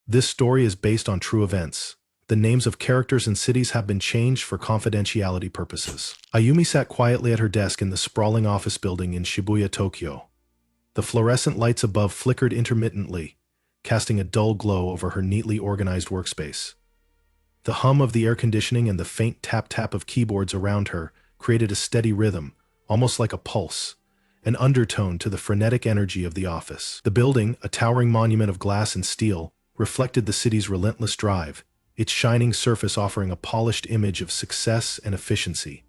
This story is based on true events. The names of characters and cities have been changed for confidentiality purposes. Ayumi sat quietly at her desk in the sprawling office building in Shibuya, Tokyo. The fluorescent lights above flickered intermittently, casting a dull glow over her neatly organized workspace. The hum of the air conditioning and the faint tap-tap of keyboards around her created a steady rhythm, almost like a pulse, an undertone to the frenetic energy of the office. The building, a towering monument of glass and steel, reflected the city's relentless drive, its shining surface offering a polished image of success and efficiency.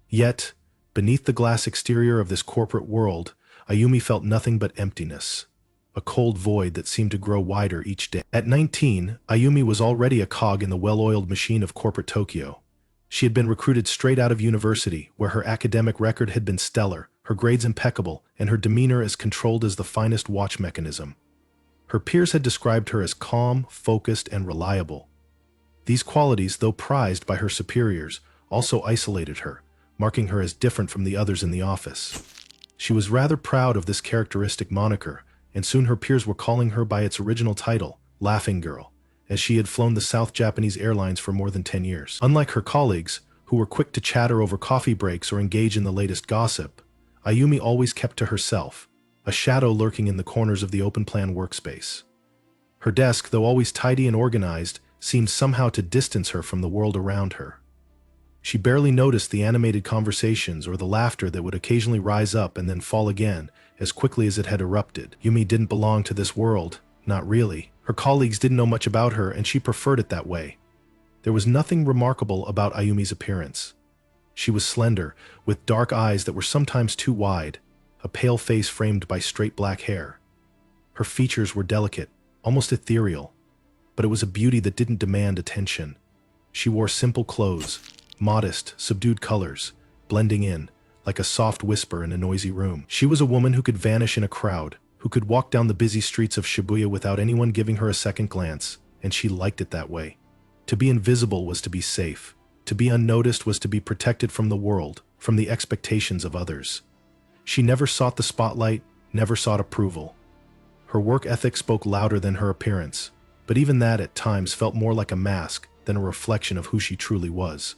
Yet, beneath the glass exterior of this corporate world, Ayumi felt nothing but emptiness, a cold void that seemed to grow wider each day. At 19, Ayumi was already a cog in the well-oiled machine of corporate Tokyo. She had been recruited straight out of university, where her academic record had been stellar, her grades impeccable, and her demeanor as controlled as the finest watch mechanism. Her peers had described her as calm, focused, and reliable. These qualities, though prized by her superiors, also isolated her, marking her as different from the others in the office. She was rather proud of this characteristic moniker, and soon her peers were calling her by its original title, Laughing Girl, as she had flown the South Japanese Airlines for more than 10 years. Unlike her colleagues, who were quick to chatter over coffee breaks or engage in the latest gossip, Ayumi always kept to herself, a shadow lurking in the corners of the open-plan workspace. Her desk, though always tidy and organized, seemed somehow to distance her from the world around her. She barely noticed the animated conversations or the laughter that would occasionally rise up and then fall again as quickly as it had erupted. Yumi didn't belong to this world, not really. Her colleagues didn't know much about her, and she preferred it that way. There was nothing remarkable about Ayumi's appearance. She was slender, with dark eyes that were sometimes too wide, a pale face framed by straight black hair. Her features were delicate, almost ethereal, but it was a beauty that didn't demand attention. She wore simple clothes, modest, subdued colors, blending in, like a soft whisper in a noisy room. She was a woman who could vanish in a crowd, who could walk down the busy streets of Shibuya without anyone giving her a second glance, and she liked it that way. To be invisible was to be safe. To be unnoticed was to be protected from the world, from the expectations of others. She never sought the spotlight, never sought approval. Her work ethic spoke louder than her appearance, but even that at times felt more like a mask than a reflection of who she truly was.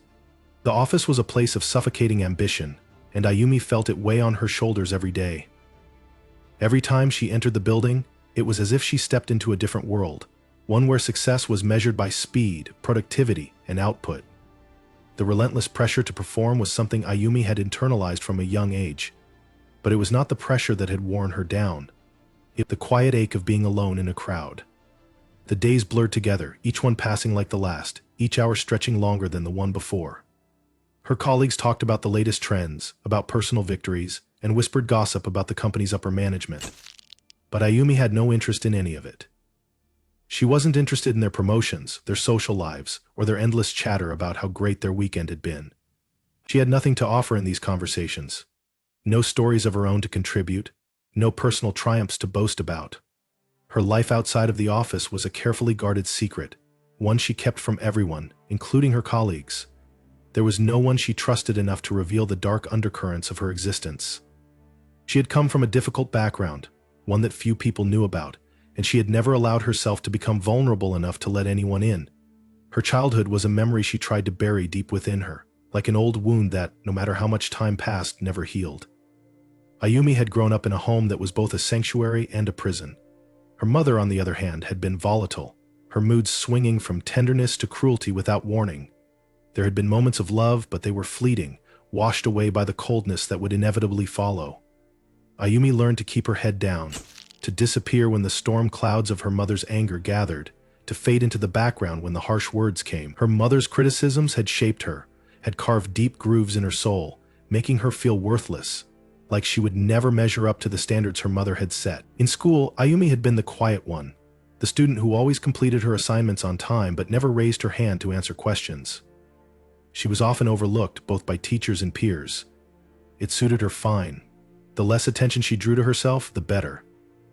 The office was a place of suffocating ambition, and Ayumi felt it weigh on her shoulders every day. Every time she entered the building, it was as if she stepped into a different world, one where success was measured by speed, productivity, and output. The relentless pressure to perform was something Ayumi had internalized from a young age, but it was not the pressure that had worn her down. It was the quiet ache of being alone in a crowd. The days blurred together, each one passing like the last, each hour stretching longer than the one before. Her colleagues talked about the latest trends, about personal victories, and whispered gossip about the company's upper management. But Ayumi had no interest in any of it. She wasn't interested in their promotions, their social lives, or their endless chatter about how great their weekend had been. She had nothing to offer in these conversations. No stories of her own to contribute, no personal triumphs to boast about. Her life outside of the office was a carefully guarded secret, one she kept from everyone, including her colleagues. There was no one she trusted enough to reveal the dark undercurrents of her existence. She had come from a difficult background, one that few people knew about, and she had never allowed herself to become vulnerable enough to let anyone in. Her childhood was a memory she tried to bury deep within her, like an old wound that, no matter how much time passed, never healed. Ayumi had grown up in a home that was both a sanctuary and a prison. Her mother, on the other hand, had been volatile, her moods swinging from tenderness to cruelty without warning. There had been moments of love, but they were fleeting, washed away by the coldness that would inevitably follow. Ayumi learned to keep her head down, to disappear when the storm clouds of her mother's anger gathered, to fade into the background when the harsh words came. Her mother's criticisms had shaped her, had carved deep grooves in her soul, making her feel worthless, like she would never measure up to the standards her mother had set. In school, Ayumi had been the quiet one, the student who always completed her assignments on time but never raised her hand to answer questions. She was often overlooked, both by teachers and peers. It suited her fine. The less attention she drew to herself, the better.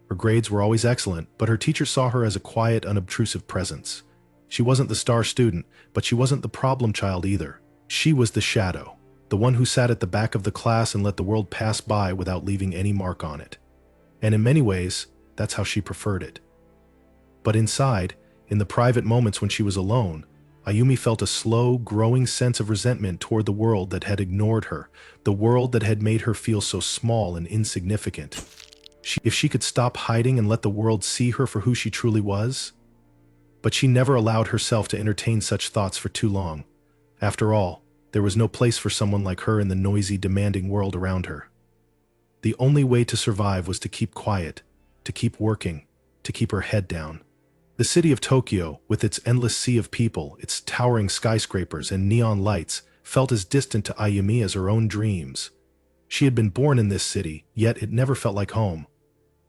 Her grades were always excellent, but her teachers saw her as a quiet, unobtrusive presence. She wasn't the star student, but she wasn't the problem child either. She was the shadow, the one who sat at the back of the class and let the world pass by without leaving any mark on it. And in many ways, that's how she preferred it. But inside, In the private moments when she was alone, Ayumi felt a slow, growing sense of resentment toward the world that had ignored her, the world that had made her feel so small and insignificant. If she could stop hiding and let the world see her for who she truly was? But she never allowed herself to entertain such thoughts for too long. After all, there was no place for someone like her in the noisy, demanding world around her. The only way to survive was to keep quiet, to keep working, to keep her head down. The city of Tokyo, with its endless sea of people, its towering skyscrapers and neon lights, felt as distant to Ayumi as her own dreams. She had been born in this city, yet it never felt like home.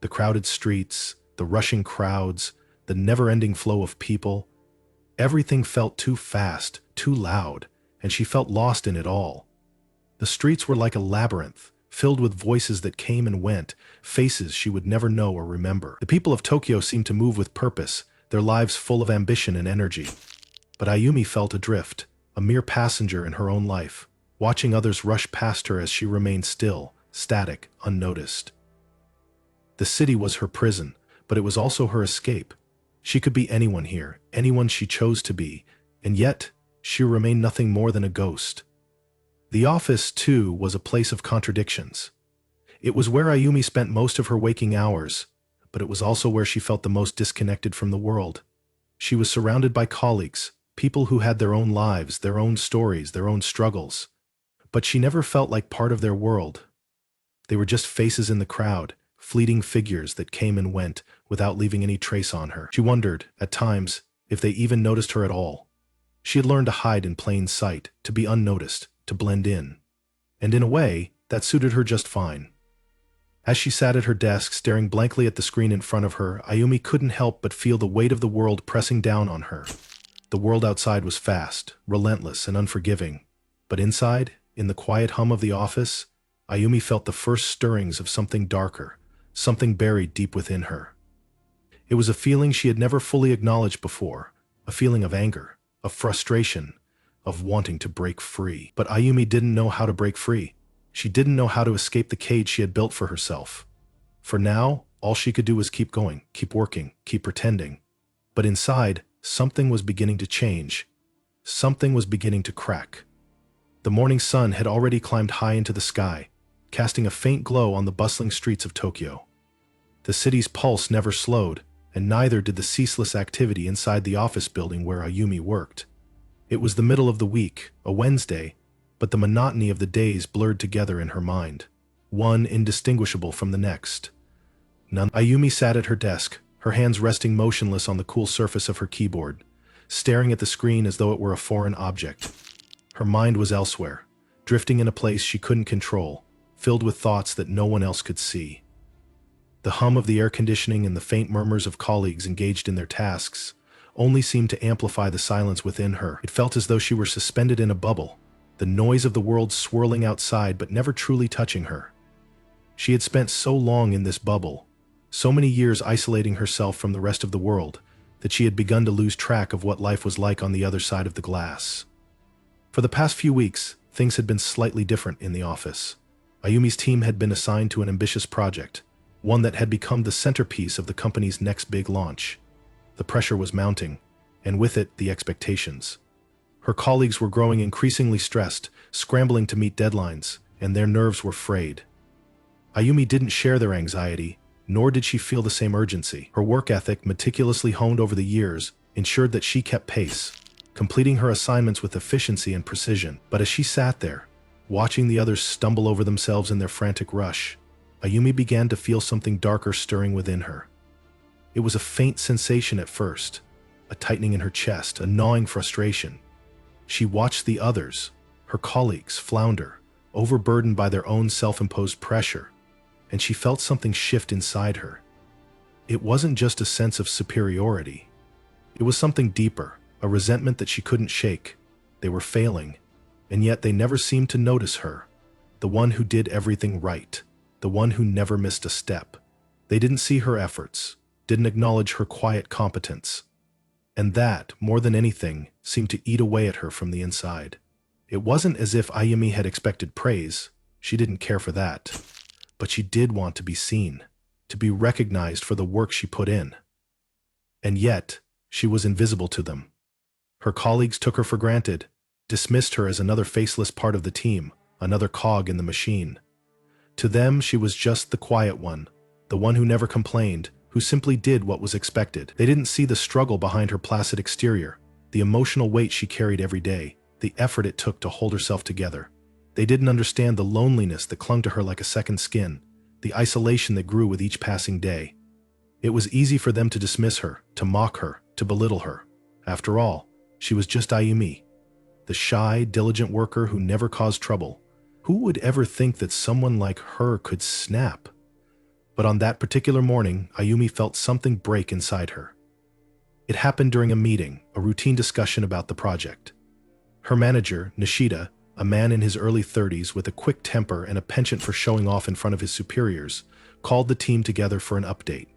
The crowded streets, the rushing crowds, the never-ending flow of people, everything felt too fast, too loud, and she felt lost in it all. The streets were like a labyrinth, filled with voices that came and went, faces she would never know or remember. The people of Tokyo seemed to move with purpose, their lives full of ambition and energy. But Ayumi felt adrift, a mere passenger in her own life, watching others rush past her as she remained still, static, unnoticed. The city was her prison, but it was also her escape. She could be anyone here, anyone she chose to be, and yet she remained nothing more than a ghost. The office, too, was a place of contradictions. It was where Ayumi spent most of her waking hours, but it was also where she felt the most disconnected from the world. She was surrounded by colleagues, people who had their own lives, their own stories, their own struggles. But she never felt like part of their world. They were just faces in the crowd, fleeting figures that came and went without leaving any trace on her. She wondered, at times, if they even noticed her at all. She had learned to hide in plain sight, to be unnoticed, to blend in. And in a way, that suited her just fine. As she sat at her desk, staring blankly at the screen in front of her, Ayumi couldn't help but feel the weight of the world pressing down on her. The world outside was fast, relentless, and unforgiving. But inside, in the quiet hum of the office, Ayumi felt the first stirrings of something darker, something buried deep within her. It was a feeling she had never fully acknowledged before, a feeling of anger, of frustration, of wanting to break free. But Ayumi didn't know how to break free. She didn't know how to escape the cage she had built for herself. For now, all she could do was keep going, keep working, keep pretending. But inside, something was beginning to change. Something was beginning to crack. The morning sun had already climbed high into the sky, casting a faint glow on the bustling streets of Tokyo. The city's pulse never slowed, and neither did the ceaseless activity inside the office building where Ayumi worked. It was the middle of the week, a Wednesday, but the monotony of the days blurred together in her mind, one indistinguishable from the next. Ayumi sat at her desk, her hands resting motionless on the cool surface of her keyboard, staring at the screen as though it were a foreign object. Her mind was elsewhere, drifting in a place she couldn't control, filled with thoughts that no one else could see. The hum of the air conditioning and the faint murmurs of colleagues engaged in their tasks only seemed to amplify the silence within her. It felt as though she were suspended in a bubble, the noise of the world swirling outside but never truly touching her. She had spent so long in this bubble, so many years isolating herself from the rest of the world, that she had begun to lose track of what life was like on the other side of the glass. For the past few weeks, things had been slightly different in the office. Ayumi's team had been assigned to an ambitious project, one that had become the centerpiece of the company's next big launch. The pressure was mounting, and with it, the expectations. Her colleagues were growing increasingly stressed, scrambling to meet deadlines, and their nerves were frayed. Ayumi didn't share their anxiety, nor did she feel the same urgency. Her work ethic, meticulously honed over the years, ensured that she kept pace, completing her assignments with efficiency and precision. But as she sat there, watching the others stumble over themselves in their frantic rush, Ayumi began to feel something darker stirring within her. It was a faint sensation at first, a tightening in her chest, a gnawing frustration. She watched the others, her colleagues, flounder, overburdened by their own self-imposed pressure, and she felt something shift inside her. It wasn't just a sense of superiority. It was something deeper, a resentment that she couldn't shake. They were failing, and yet they never seemed to notice her, the one who did everything right, the one who never missed a step. They didn't see her efforts, didn't acknowledge her quiet competence. And that, more than anything, seemed to eat away at her from the inside. It wasn't as if Ayumi had expected praise. She didn't care for that. But she did want to be seen, to be recognized for the work she put in. And yet, She was invisible to them. Her colleagues took her for granted, dismissed her as another faceless part of the team, another cog in the machine. To them, she was just the quiet one, the one who never complained, who simply did what was expected. They didn't see the struggle behind her placid exterior, the emotional weight she carried every day, the effort it took to hold herself together. They didn't understand the loneliness that clung to her like a second skin, the isolation that grew with each passing day. It was easy for them to dismiss her, to mock her, to belittle her. After all, she was just Ayumi, the shy, diligent worker who never caused trouble. Who would ever think that someone like her could snap? But on that particular morning, Ayumi felt something break inside her. It happened during a meeting, a routine discussion about the project. Her manager, Nishida, a man in his early 30s with a quick temper and a penchant for showing off in front of his superiors, called the team together for an update.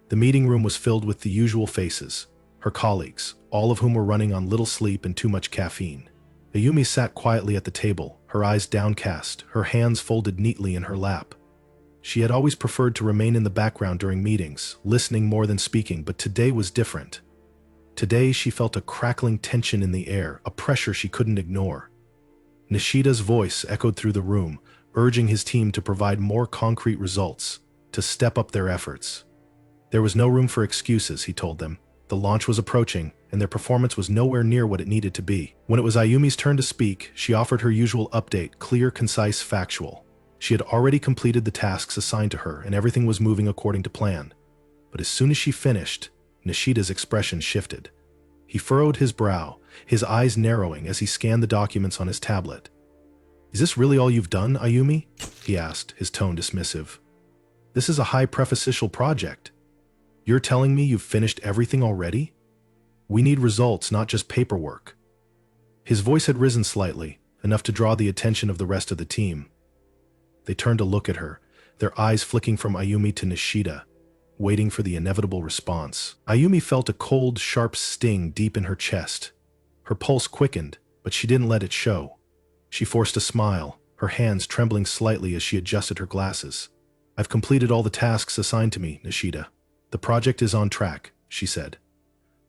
The meeting room was filled with the usual faces, her colleagues, all of whom were running on little sleep and too much caffeine. Ayumi sat quietly at the table, her eyes downcast, her hands folded neatly in her lap. She had always preferred to remain in the background during meetings, listening more than speaking, but today was different. Today she felt a crackling tension in the air, a pressure she couldn't ignore. Nishida's voice echoed through the room, urging his team to provide more concrete results, to step up their efforts. There was no room for excuses, he told them. The launch was approaching, and their performance was nowhere near what it needed to be. When it was Ayumi's turn to speak, she offered her usual update, clear, concise, factual. She had already completed the tasks assigned to her, and everything was moving according to plan. But as soon as she finished, Nishida's expression shifted. He furrowed his brow, his eyes narrowing as he scanned the documents on his tablet. "Is this really all you've done, Ayumi?" he asked, his tone dismissive. "This is a high prefacial project. You're telling me you've finished everything already? We need results, not just paperwork." His voice had risen slightly, enough to draw the attention of the rest of the team. They turned to look at her, their eyes flicking from Ayumi to Nishida, waiting for the inevitable response. Ayumi felt a cold, sharp sting deep in her chest. Her pulse quickened, but she didn't let it show. She forced a smile, her hands trembling slightly as she adjusted her glasses. "I've completed all the tasks assigned to me, Nishida. The project is on track," she said.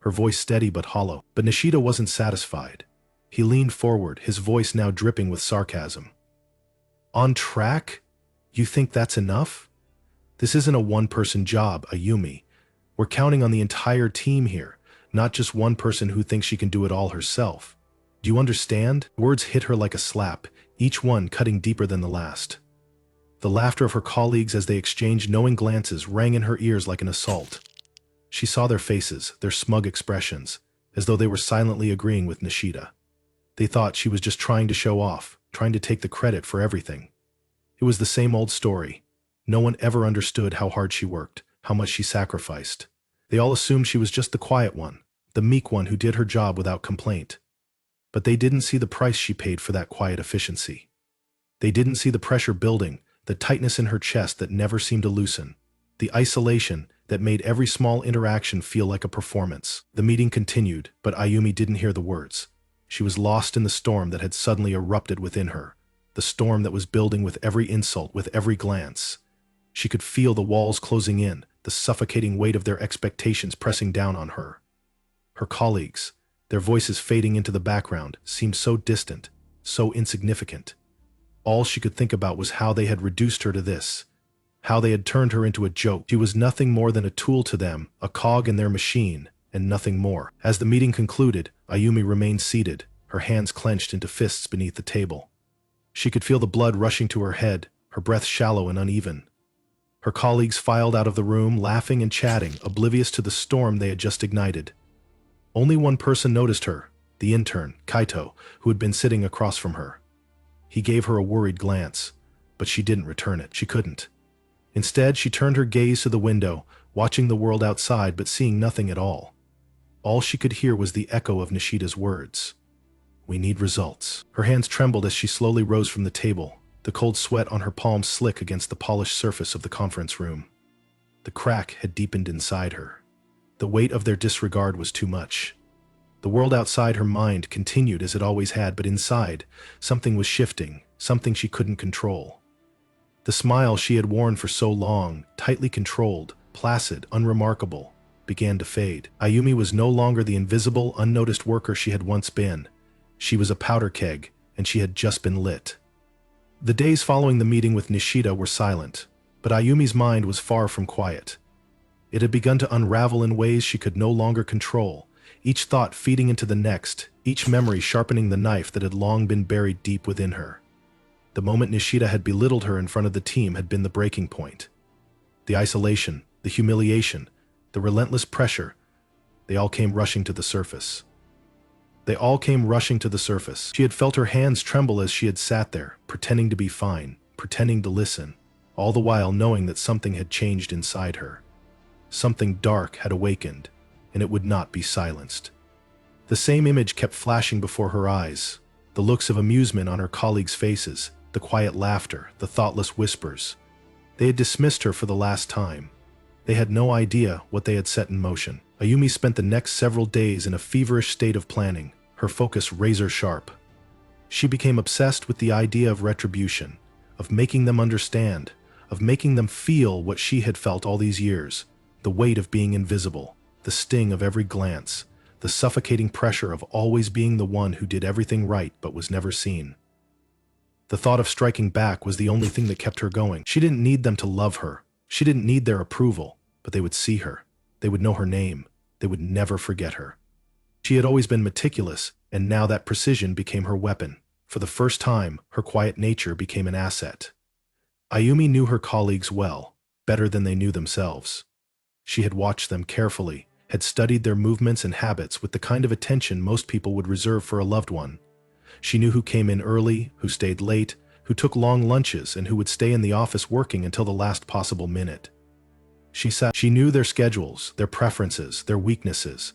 Her voice steady but hollow. But Nishida wasn't satisfied. He leaned forward, his voice now dripping with sarcasm. "On track? You think that's enough? This isn't a one-person job, Ayumi. We're counting on the entire team here, not just one person who thinks she can do it all herself. Do you understand?" Words hit her like a slap, each one cutting deeper than the last. The laughter of her colleagues as they exchanged knowing glances rang in her ears like an assault. She saw their faces, their smug expressions, as though they were silently agreeing with Nishida. They thought she was just trying to show off, trying to take the credit for everything. It was the same old story. No one ever understood how hard she worked, how much she sacrificed. They all assumed she was just the quiet one, the meek one who did her job without complaint. But they didn't see the price she paid for that quiet efficiency. They didn't see the pressure building, the tightness in her chest that never seemed to loosen, the isolation that made every small interaction feel like a performance. The meeting continued, but Ayumi didn't hear the words. She was lost in the storm that had suddenly erupted within her, the storm that was building with every insult, with every glance. She could feel the walls closing in, the suffocating weight of their expectations pressing down on her. Her colleagues, their voices fading into the background, seemed so distant, so insignificant. All she could think about was how they had reduced her to this, how they had turned her into a joke. She was nothing more than a tool to them, a cog in their machine, and nothing more. As the meeting concluded, Ayumi remained seated, her hands clenched into fists beneath the table. She could feel the blood rushing to her head, her breath shallow and uneven. Her colleagues filed out of the room, laughing and chatting, oblivious to the storm they had just ignited. Only one person noticed her, the intern, Kaito, who had been sitting across from her. He gave her a worried glance, but she didn't return it. She couldn't. Instead, she turned her gaze to the window, watching the world outside but seeing nothing at all. All she could hear was the echo of Nishida's words. "We need results." Her hands trembled as she slowly rose from the table, the cold sweat on her palms slick against the polished surface of the conference room. The crack had deepened inside her. The weight of their disregard was too much. The world outside her mind continued as it always had, but inside, something was shifting, something she couldn't control. The smile she had worn for so long, tightly controlled, placid, unremarkable, began to fade. Ayumi was no longer the invisible, unnoticed worker she had once been. She was a powder keg, and she had just been lit. The days following the meeting with Nishida were silent, but Ayumi's mind was far from quiet. It had begun to unravel in ways she could no longer control, each thought feeding into the next, each memory sharpening the knife that had long been buried deep within her. The moment Nishida had belittled her in front of the team had been the breaking point. The isolation, the humiliation, the relentless pressure, they all came rushing to the surface. She had felt her hands tremble as she had sat there, pretending to be fine, pretending to listen, all the while knowing that something had changed inside her. Something dark had awakened, and it would not be silenced. The same image kept flashing before her eyes, the looks of amusement on her colleagues' faces, the quiet laughter, the thoughtless whispers. They had dismissed her for the last time. They had no idea what they had set in motion. Ayumi spent the next several days in a feverish state of planning, her focus razor sharp. She became obsessed with the idea of retribution, of making them understand, of making them feel what she had felt all these years, the weight of being invisible, the sting of every glance, the suffocating pressure of always being the one who did everything right but was never seen. The thought of striking back was the only thing that kept her going. She didn't need them to love her. She didn't need their approval, but they would see her. They would know her name. They would never forget her. She had always been meticulous, and now that precision became her weapon. For the first time, her quiet nature became an asset. Ayumi knew her colleagues well, better than they knew themselves. She had watched them carefully, had studied their movements and habits with the kind of attention most people would reserve for a loved one. She knew who came in early, who stayed late, who took long lunches, and who would stay in the office working until the last possible minute. She knew their schedules, their preferences, their weaknesses.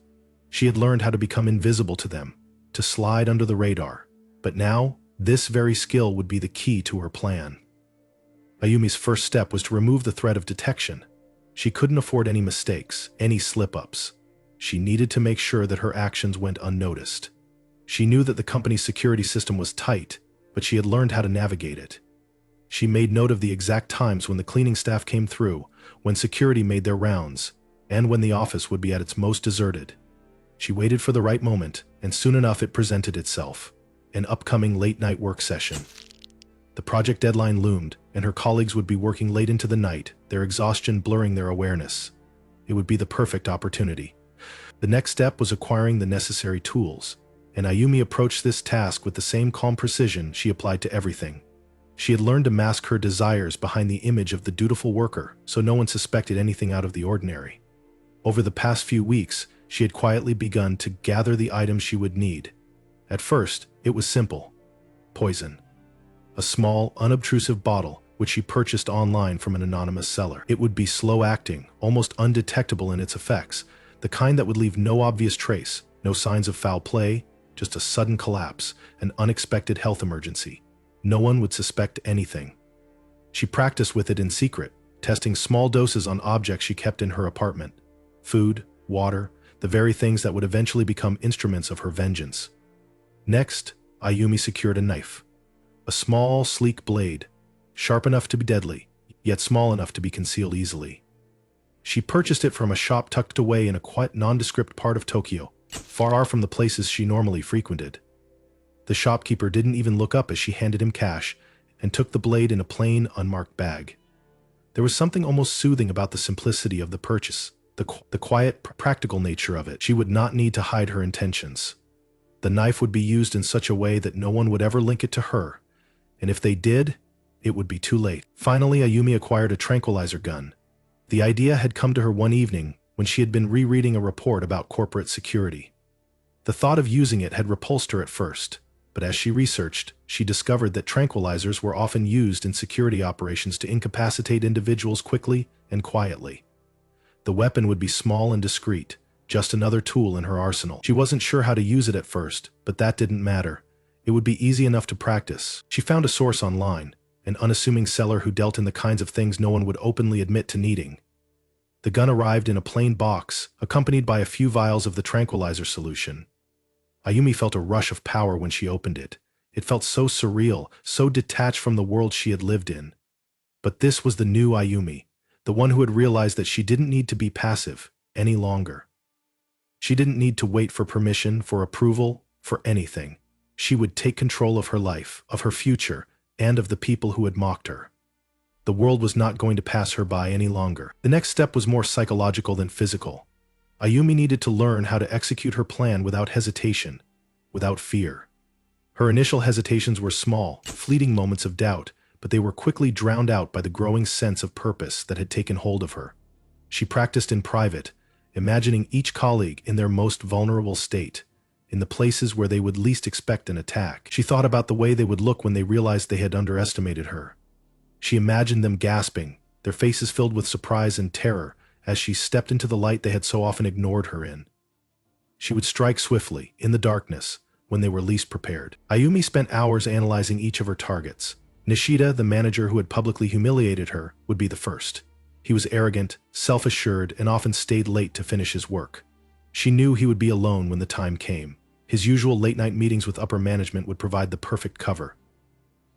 She had learned how to become invisible to them, to slide under the radar. But now, this very skill would be the key to her plan. Ayumi's first step was to remove the threat of detection. She couldn't afford any mistakes, any slip-ups. She needed to make sure that her actions went unnoticed. She knew that the company's security system was tight, but she had learned how to navigate it. She made note of the exact times when the cleaning staff came through, when security made their rounds, and when the office would be at its most deserted. She waited for the right moment, and soon enough it presented itself. An upcoming late-night work session. The project deadline loomed, and her colleagues would be working late into the night, their exhaustion blurring their awareness. It would be the perfect opportunity. The next step was acquiring the necessary tools, and Ayumi approached this task with the same calm precision she applied to everything. She had learned to mask her desires behind the image of the dutiful worker, so no one suspected anything out of the ordinary. Over the past few weeks, she had quietly begun to gather the items she would need. At first, it was simple. Poison. A small, unobtrusive bottle, which she purchased online from an anonymous seller. It would be slow-acting, almost undetectable in its effects, the kind that would leave no obvious trace, no signs of foul play, just a sudden collapse, an unexpected health emergency. No one would suspect anything. She practiced with it in secret, testing small doses on objects she kept in her apartment. Food, water, the very things that would eventually become instruments of her vengeance. Next, Ayumi secured a knife. A small, sleek blade, sharp enough to be deadly, yet small enough to be concealed easily. She purchased it from a shop tucked away in a quiet, nondescript part of Tokyo, far from the places she normally frequented. The shopkeeper didn't even look up as she handed him cash and took the blade in a plain, unmarked bag. There was something almost soothing about the simplicity of the purchase, the quiet, practical nature of it. She would not need to hide her intentions. The knife would be used in such a way that no one would ever link it to her, and if they did, it would be too late. Finally, Ayumi acquired a tranquilizer gun. The idea had come to her one evening when she had been rereading a report about corporate security. The thought of using it had repulsed her at first, but as she researched, she discovered that tranquilizers were often used in security operations to incapacitate individuals quickly and quietly. The weapon would be small and discreet, just another tool in her arsenal. She wasn't sure how to use it at first, but that didn't matter. It would be easy enough to practice. She found a source online, an unassuming seller who dealt in the kinds of things no one would openly admit to needing. The gun arrived in a plain box, accompanied by a few vials of the tranquilizer solution. Ayumi felt a rush of power when she opened it. It felt so surreal, so detached from the world she had lived in. But this was the new Ayumi, the one who had realized that she didn't need to be passive any longer. She didn't need to wait for permission, for approval, for anything. She would take control of her life, of her future, and of the people who had mocked her. The world was not going to pass her by any longer. The next step was more psychological than physical. Ayumi needed to learn how to execute her plan without hesitation, without fear. Her initial hesitations were small, fleeting moments of doubt, but they were quickly drowned out by the growing sense of purpose that had taken hold of her. She practiced in private, imagining each colleague in their most vulnerable state, in the places where they would least expect an attack. She thought about the way they would look when they realized they had underestimated her. She imagined them gasping, their faces filled with surprise and terror, as she stepped into the light they had so often ignored her in. She would strike swiftly, in the darkness, when they were least prepared. Ayumi spent hours analyzing each of her targets. Nishida, the manager who had publicly humiliated her, would be the first. He was arrogant, self-assured, and often stayed late to finish his work. She knew he would be alone when the time came. His usual late-night meetings with upper management would provide the perfect cover.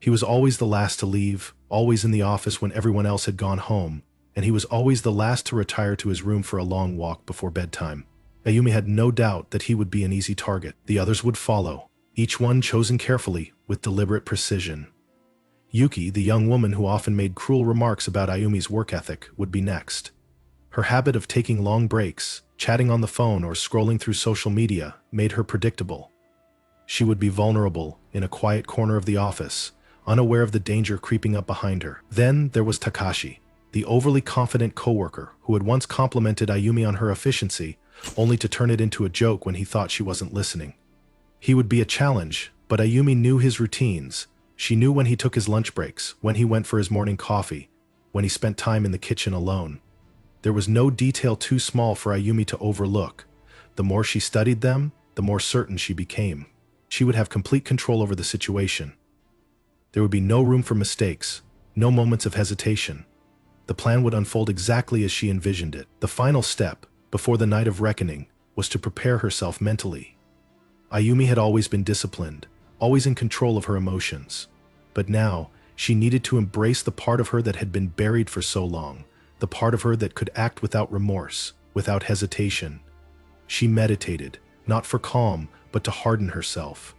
He was always the last to leave, always in the office when everyone else had gone home, and he was always the last to retire to his room for a long walk before bedtime. Ayumi had no doubt that he would be an easy target. The others would follow, each one chosen carefully, with deliberate precision. Yuki, the young woman who often made cruel remarks about Ayumi's work ethic, would be next. Her habit of taking long breaks, chatting on the phone or scrolling through social media, made her predictable. She would be vulnerable, in a quiet corner of the office, unaware of the danger creeping up behind her. Then there was Takashi, the overly confident coworker who had once complimented Ayumi on her efficiency, only to turn it into a joke when he thought she wasn't listening. He would be a challenge, but Ayumi knew his routines. She knew when he took his lunch breaks, when he went for his morning coffee, when he spent time in the kitchen alone. There was no detail too small for Ayumi to overlook. The more she studied them, the more certain she became. She would have complete control over the situation. There would be no room for mistakes, no moments of hesitation. The plan would unfold exactly as she envisioned it. The final step, before the night of reckoning, was to prepare herself mentally. Ayumi had always been disciplined, always in control of her emotions. But now, she needed to embrace the part of her that had been buried for so long, the part of her that could act without remorse, without hesitation. She meditated, not for calm, but to harden herself.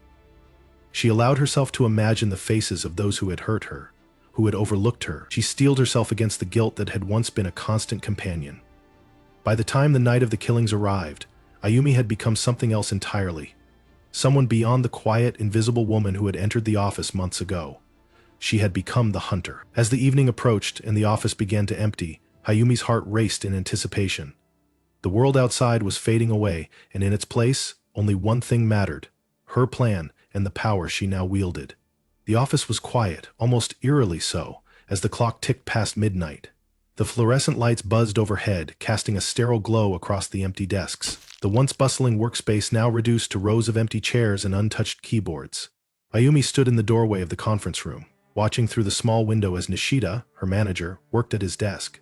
She allowed herself to imagine the faces of those who had hurt her, who had overlooked her. She steeled herself against the guilt that had once been a constant companion. By the time the night of the killings arrived, Ayumi had become something else entirely. Someone beyond the quiet, invisible woman who had entered the office months ago. She had become the hunter. As the evening approached and the office began to empty, Ayumi's heart raced in anticipation. The world outside was fading away, and in its place, only one thing mattered: her plan and the power she now wielded. The office was quiet, almost eerily so, as the clock ticked past midnight. The fluorescent lights buzzed overhead, casting a sterile glow across the empty desks. The once bustling workspace now reduced to rows of empty chairs and untouched keyboards. Ayumi stood in the doorway of the conference room, watching through the small window as Nishida, her manager, worked at his desk.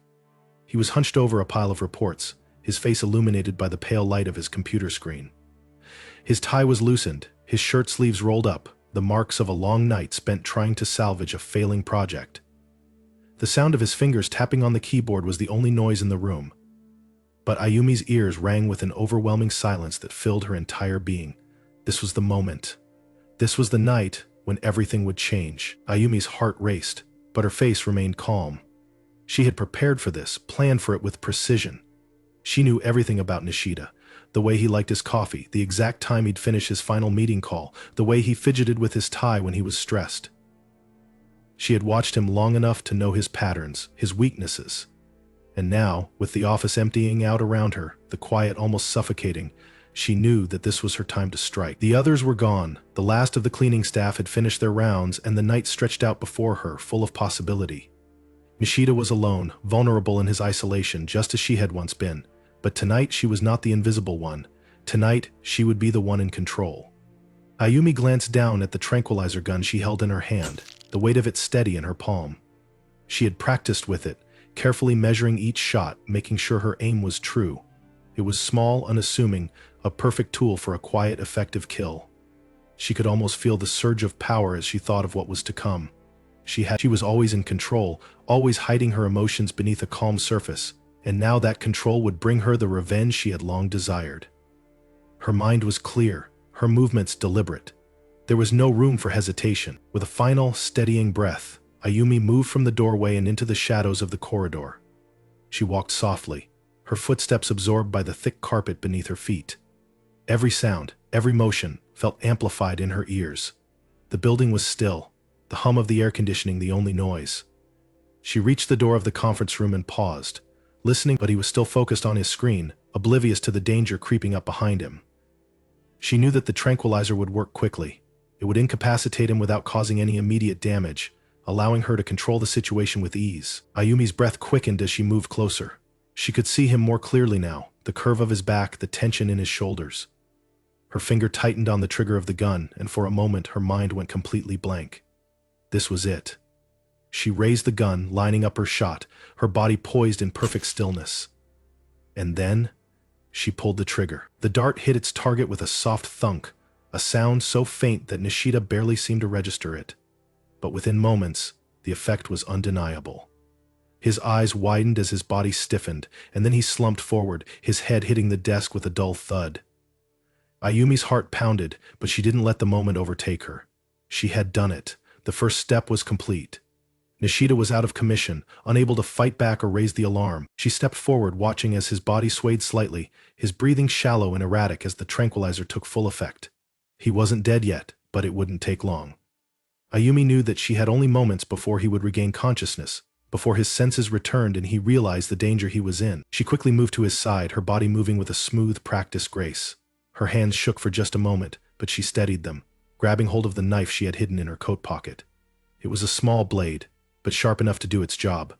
He was hunched over a pile of reports, his face illuminated by the pale light of his computer screen. His tie was loosened, his shirt sleeves rolled up, the marks of a long night spent trying to salvage a failing project. The sound of his fingers tapping on the keyboard was the only noise in the room. But Ayumi's ears rang with an overwhelming silence that filled her entire being. This was the moment. This was the night when everything would change. Ayumi's heart raced, but her face remained calm. She had prepared for this, planned for it with precision. She knew everything about Nishida, the way he liked his coffee, the exact time he'd finish his final meeting call, the way he fidgeted with his tie when he was stressed. She had watched him long enough to know his patterns, his weaknesses. And now, with the office emptying out around her, the quiet almost suffocating, she knew that this was her time to strike. The others were gone, the last of the cleaning staff had finished their rounds, and the night stretched out before her, full of possibility. Nishida was alone, vulnerable in his isolation, just as she had once been. But tonight she was not the invisible one. Tonight, she would be the one in control. Ayumi glanced down at the tranquilizer gun she held in her hand, the weight of it steady in her palm. She had practiced with it, carefully measuring each shot, making sure her aim was true. It was small, unassuming, a perfect tool for a quiet, effective kill. She could almost feel the surge of power as she thought of what was to come. She was always in control, always hiding her emotions beneath a calm surface, and now that control would bring her the revenge she had long desired. Her mind was clear, her movements deliberate. There was no room for hesitation. With a final, steadying breath, Ayumi moved from the doorway and into the shadows of the corridor. She walked softly, her footsteps absorbed by the thick carpet beneath her feet. Every sound, every motion, felt amplified in her ears. The building was still, the hum of the air conditioning the only noise. She reached the door of the conference room and paused, listening, but he was still focused on his screen, oblivious to the danger creeping up behind him. She knew that the tranquilizer would work quickly. It would incapacitate him without causing any immediate damage, allowing her to control the situation with ease. Ayumi's breath quickened as she moved closer. She could see him more clearly now, the curve of his back, the tension in his shoulders. Her finger tightened on the trigger of the gun, and for a moment her mind went completely blank. This was it. She raised the gun, lining up her shot, her body poised in perfect stillness. And then, she pulled the trigger. The dart hit its target with a soft thunk, a sound so faint that Nishida barely seemed to register it. But within moments, the effect was undeniable. His eyes widened as his body stiffened, and then he slumped forward, his head hitting the desk with a dull thud. Ayumi's heart pounded, but she didn't let the moment overtake her. She had done it. The first step was complete. Nishida was out of commission, unable to fight back or raise the alarm. She stepped forward, watching as his body swayed slightly, his breathing shallow and erratic as the tranquilizer took full effect. He wasn't dead yet, but it wouldn't take long. Ayumi knew that she had only moments before he would regain consciousness, before his senses returned and he realized the danger he was in. She quickly moved to his side, her body moving with a smooth, practiced grace. Her hands shook for just a moment, but she steadied them, grabbing hold of the knife she had hidden in her coat pocket. It was a small blade, but sharp enough to do its job.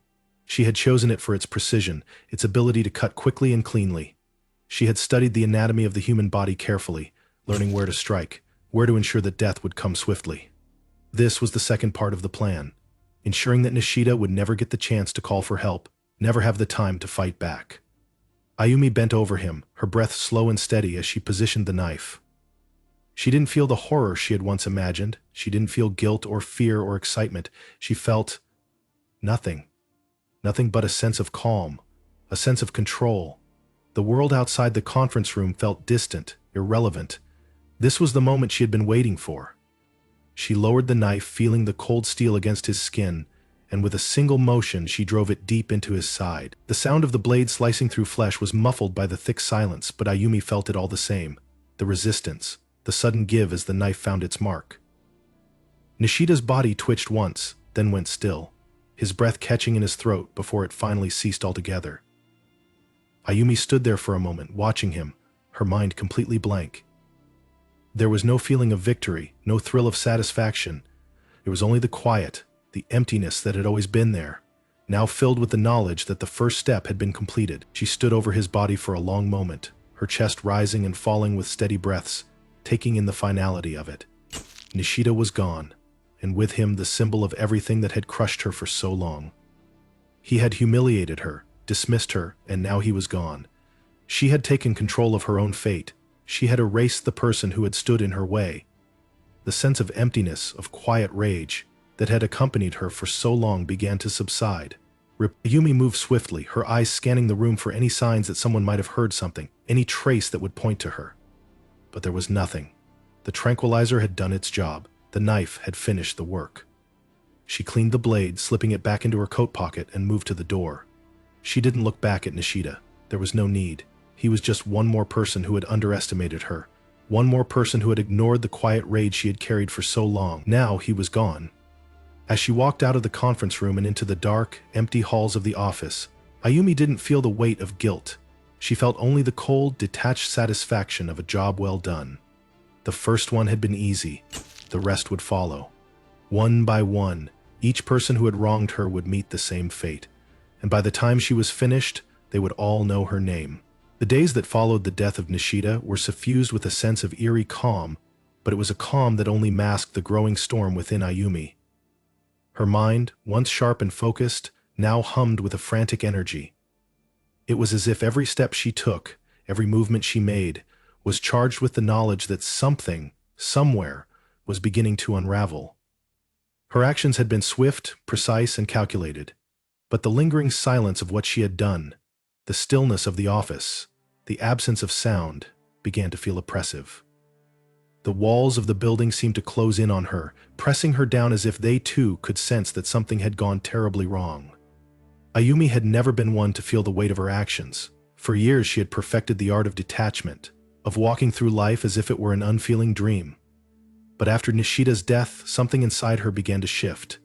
She had chosen it for its precision, its ability to cut quickly and cleanly. She had studied the anatomy of the human body carefully, learning where to strike, where to ensure that death would come swiftly. This was the second part of the plan, ensuring that Nishida would never get the chance to call for help, never have the time to fight back. Ayumi bent over him, her breath slow and steady as she positioned the knife. She didn't feel the horror she had once imagined. She didn't feel guilt or fear or excitement. She felt nothing. Nothing but a sense of calm, a sense of control. The world outside the conference room felt distant, irrelevant. This was the moment she had been waiting for. She lowered the knife, feeling the cold steel against his skin, and with a single motion she drove it deep into his side. The sound of the blade slicing through flesh was muffled by the thick silence, but Ayumi felt it all the same. The resistance, the sudden give as the knife found its mark. Nishida's body twitched once, then went still, his breath catching in his throat before it finally ceased altogether. Ayumi stood there for a moment, watching him, her mind completely blank. There was no feeling of victory, no thrill of satisfaction. It was only the quiet, the emptiness that had always been there, now filled with the knowledge that the first step had been completed. She stood over his body for a long moment, her chest rising and falling with steady breaths, taking in the finality of it. Nishida was gone, and with him the symbol of everything that had crushed her for so long. He had humiliated her, dismissed her, and now he was gone. She had taken control of her own fate. She had erased the person who had stood in her way. The sense of emptiness, of quiet rage, that had accompanied her for so long began to subside. Ayumi moved swiftly, her eyes scanning the room for any signs that someone might have heard something, any trace that would point to her. But there was nothing. The tranquilizer had done its job. The knife had finished the work. She cleaned the blade, slipping it back into her coat pocket, and moved to the door. She didn't look back at Nishida. There was no need. He was just one more person who had underestimated her, one more person who had ignored the quiet rage she had carried for so long. Now he was gone. As she walked out of the conference room and into the dark, empty halls of the office, Ayumi didn't feel the weight of guilt. She felt only the cold, detached satisfaction of a job well done. The first one had been easy. The rest would follow. One by one, each person who had wronged her would meet the same fate. And by the time she was finished, they would all know her name. The days that followed the death of Nishida were suffused with a sense of eerie calm, but it was a calm that only masked the growing storm within Ayumi. Her mind, once sharp and focused, now hummed with a frantic energy. It was as if every step she took, every movement she made, was charged with the knowledge that something, somewhere, was beginning to unravel. Her actions had been swift, precise, and calculated, but the lingering silence of what she had done, The stillness of the office, the absence of sound, began to feel oppressive. The walls of the building seemed to close in on her, pressing her down as if they too could sense that something had gone terribly wrong. Ayumi had never been one to feel the weight of her actions. For years she had perfected the art of detachment, of walking through life as if it were an unfeeling dream. But after Nishida's death, something inside her began to shift.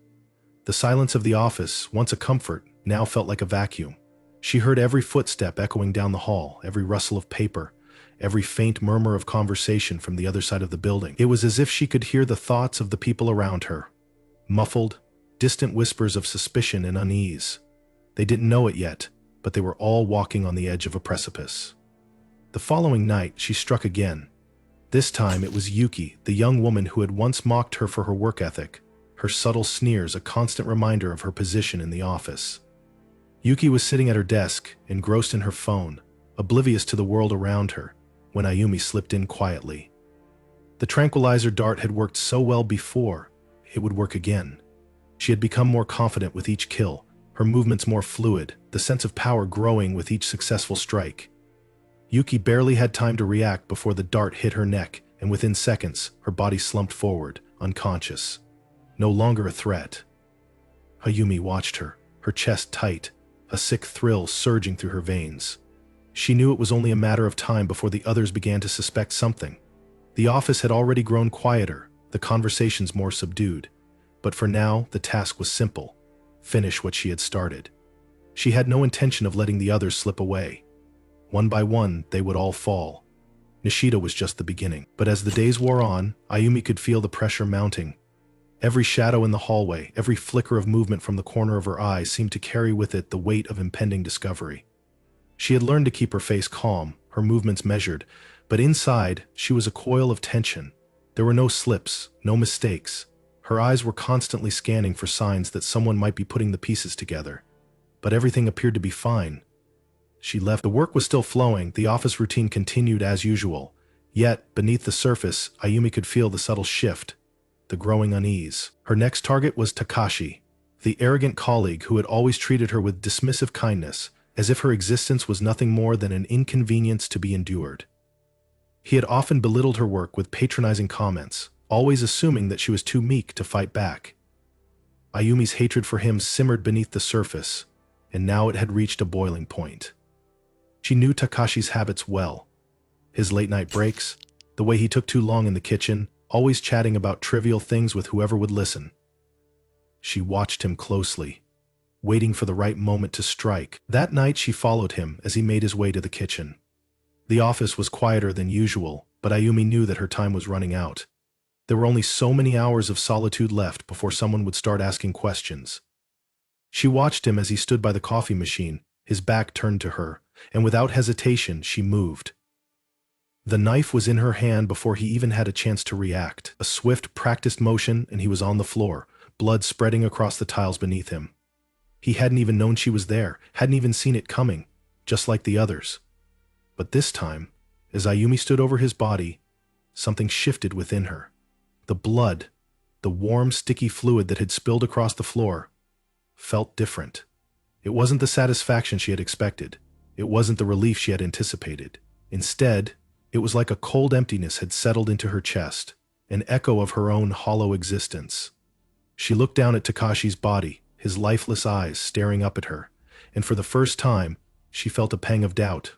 The silence of the office, once a comfort, now felt like a vacuum. She heard every footstep echoing down the hall, every rustle of paper, every faint murmur of conversation from the other side of the building. It was as if she could hear the thoughts of the people around her. Muffled, distant whispers of suspicion and unease. They didn't know it yet, but they were all walking on the edge of a precipice. The following night, she struck again. This time it was Yuki, the young woman who had once mocked her for her work ethic, her subtle sneers a constant reminder of her position in the office. Yuki was sitting at her desk, engrossed in her phone, oblivious to the world around her, when Ayumi slipped in quietly. The tranquilizer dart had worked so well before, it would work again. She had become more confident with each kill, her movements more fluid, the sense of power growing with each successful strike. Yuki barely had time to react before the dart hit her neck, and within seconds, her body slumped forward, unconscious. No longer a threat. Ayumi watched her, her chest tight, a sick thrill surging through her veins. She knew it was only a matter of time before the others began to suspect something. The office had already grown quieter, the conversations more subdued. But for now, the task was simple. Finish what she had started. She had no intention of letting the others slip away. One by one, they would all fall. Nishida was just the beginning. But as the days wore on, Ayumi could feel the pressure mounting. Every shadow in the hallway, every flicker of movement from the corner of her eye seemed to carry with it the weight of impending discovery. She had learned to keep her face calm, her movements measured, but inside, she was a coil of tension. There were no slips, no mistakes. Her eyes were constantly scanning for signs that someone might be putting the pieces together. But everything appeared to be fine. She left. The work was still flowing, the office routine continued as usual. Yet, beneath the surface, Ayumi could feel the subtle shift, the growing unease. Her next target was Takashi, the arrogant colleague who had always treated her with dismissive kindness, as if her existence was nothing more than an inconvenience to be endured. He had often belittled her work with patronizing comments, always assuming that she was too meek to fight back. Ayumi's hatred for him simmered beneath the surface, and now it had reached a boiling point. She knew Takashi's habits well. His late-night breaks, the way he took too long in the kitchen, always chatting about trivial things with whoever would listen. She watched him closely, waiting for the right moment to strike. That night she followed him as he made his way to the kitchen. The office was quieter than usual, but Ayumi knew that her time was running out. There were only so many hours of solitude left before someone would start asking questions. She watched him as he stood by the coffee machine, his back turned to her, and without hesitation she moved. The knife was in her hand before he even had a chance to react. A swift, practiced motion and he was on the floor, blood spreading across the tiles beneath him. He hadn't even known she was there, hadn't even seen it coming, just like the others. But this time, as Ayumi stood over his body, something shifted within her. The blood, the warm, sticky fluid that had spilled across the floor, felt different. It wasn't the satisfaction she had expected. It wasn't the relief she had anticipated. Instead, it was like a cold emptiness had settled into her chest, an echo of her own hollow existence. She looked down at Takashi's body, his lifeless eyes staring up at her, and for the first time, she felt a pang of doubt.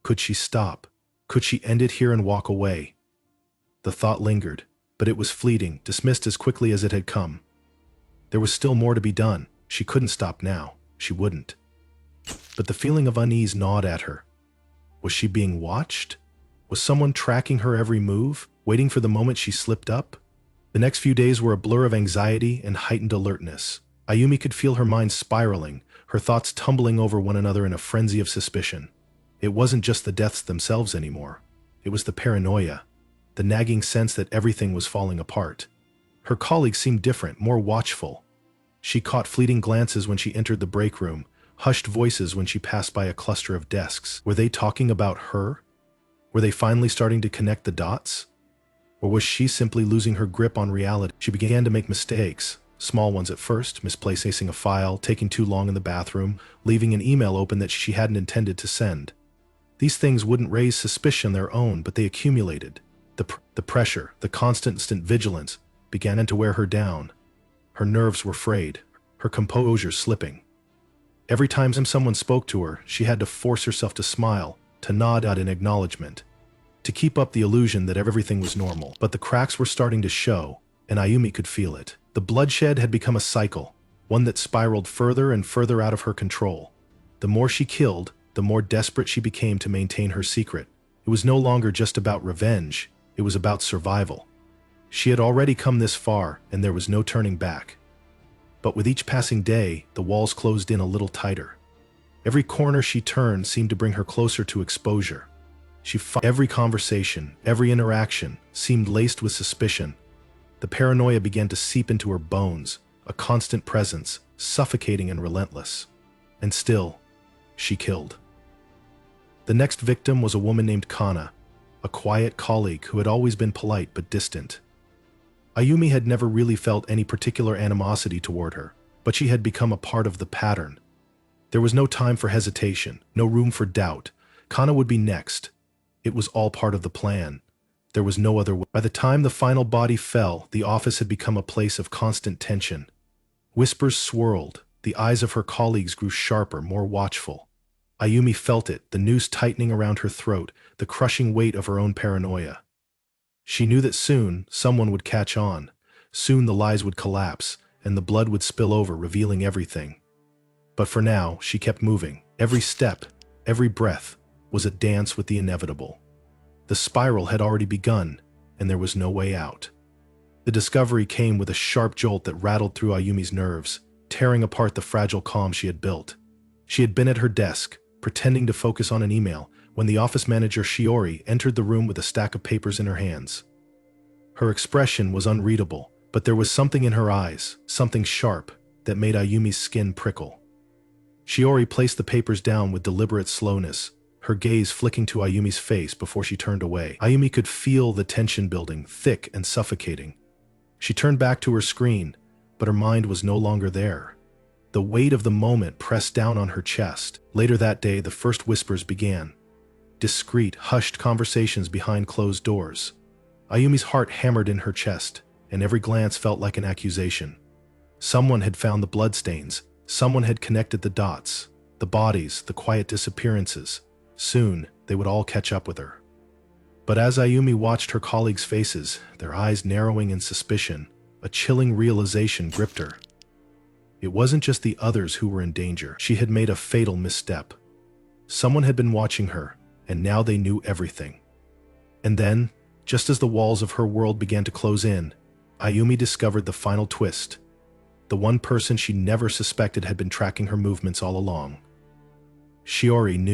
Could she stop? Could she end it here and walk away? The thought lingered, but it was fleeting, dismissed as quickly as it had come. There was still more to be done. She couldn't stop now. She wouldn't. But the feeling of unease gnawed at her. Was she being watched? Was someone tracking her every move, waiting for the moment she slipped up? The next few days were a blur of anxiety and heightened alertness. Ayumi could feel her mind spiraling, her thoughts tumbling over one another in a frenzy of suspicion. It wasn't just the deaths themselves anymore. It was the paranoia, the nagging sense that everything was falling apart. Her colleagues seemed different, more watchful. She caught fleeting glances when she entered the break room, hushed voices when she passed by a cluster of desks. Were they talking about her? Were they finally starting to connect the dots? Or was she simply losing her grip on reality? She began to make mistakes, Small ones at first, misplacing a file, taking too long in the bathroom, leaving an email open that she hadn't intended to send. These things wouldn't raise suspicion on their own, but they accumulated. The pressure, the constant vigilance, began to wear her down. Her nerves were frayed, her composure slipping. Every time someone spoke to her, she had to force herself to smile, to nod out in acknowledgement, to keep up the illusion that everything was normal. But the cracks were starting to show, and Ayumi could feel it. The bloodshed had become a cycle, one that spiraled further and further out of her control. The more she killed, the more desperate she became to maintain her secret. It was no longer just about revenge, it was about survival. She had already come this far, and there was no turning back. But with each passing day, the walls closed in a little tighter. Every corner she turned seemed to bring her closer to exposure. Every conversation, every interaction, seemed laced with suspicion. The paranoia began to seep into her bones, a constant presence, suffocating and relentless. And still, she killed. The next victim was a woman named Kana, a quiet colleague who had always been polite but distant. Ayumi had never really felt any particular animosity toward her, but she had become a part of the pattern. There was no time for hesitation, no room for doubt. Kana would be next. It was all part of the plan. There was no other way. By the time the final body fell, the office had become a place of constant tension. Whispers swirled. The eyes of her colleagues grew sharper, more watchful. Ayumi felt it, the noose tightening around her throat, the crushing weight of her own paranoia. She knew that soon, someone would catch on. Soon the lies would collapse, and the blood would spill over, revealing everything. But for now, she kept moving. Every step, every breath, was a dance with the inevitable. The spiral had already begun, and there was no way out. The discovery came with a sharp jolt that rattled through Ayumi's nerves, tearing apart the fragile calm she had built. She had been at her desk, pretending to focus on an email, when the office manager Shiori entered the room with a stack of papers in her hands. Her expression was unreadable, but there was something in her eyes, something sharp, that made Ayumi's skin prickle. Shiori placed the papers down with deliberate slowness, her gaze flicking to Ayumi's face before she turned away. Ayumi could feel the tension building, thick and suffocating. She turned back to her screen, but her mind was no longer there. The weight of the moment pressed down on her chest. Later that day, the first whispers began. Discreet, hushed conversations behind closed doors. Ayumi's heart hammered in her chest, and every glance felt like an accusation. Someone had found the bloodstains. Someone had connected the dots, the bodies, the quiet disappearances. Soon, they would all catch up with her. But as Ayumi watched her colleagues' faces, their eyes narrowing in suspicion, a chilling realization gripped her. It wasn't just the others who were in danger. She had made a fatal misstep. Someone had been watching her, and now they knew everything. And then, just as the walls of her world began to close in, Ayumi discovered the final twist. The one person she never suspected had been tracking her movements all along. Shiori knew.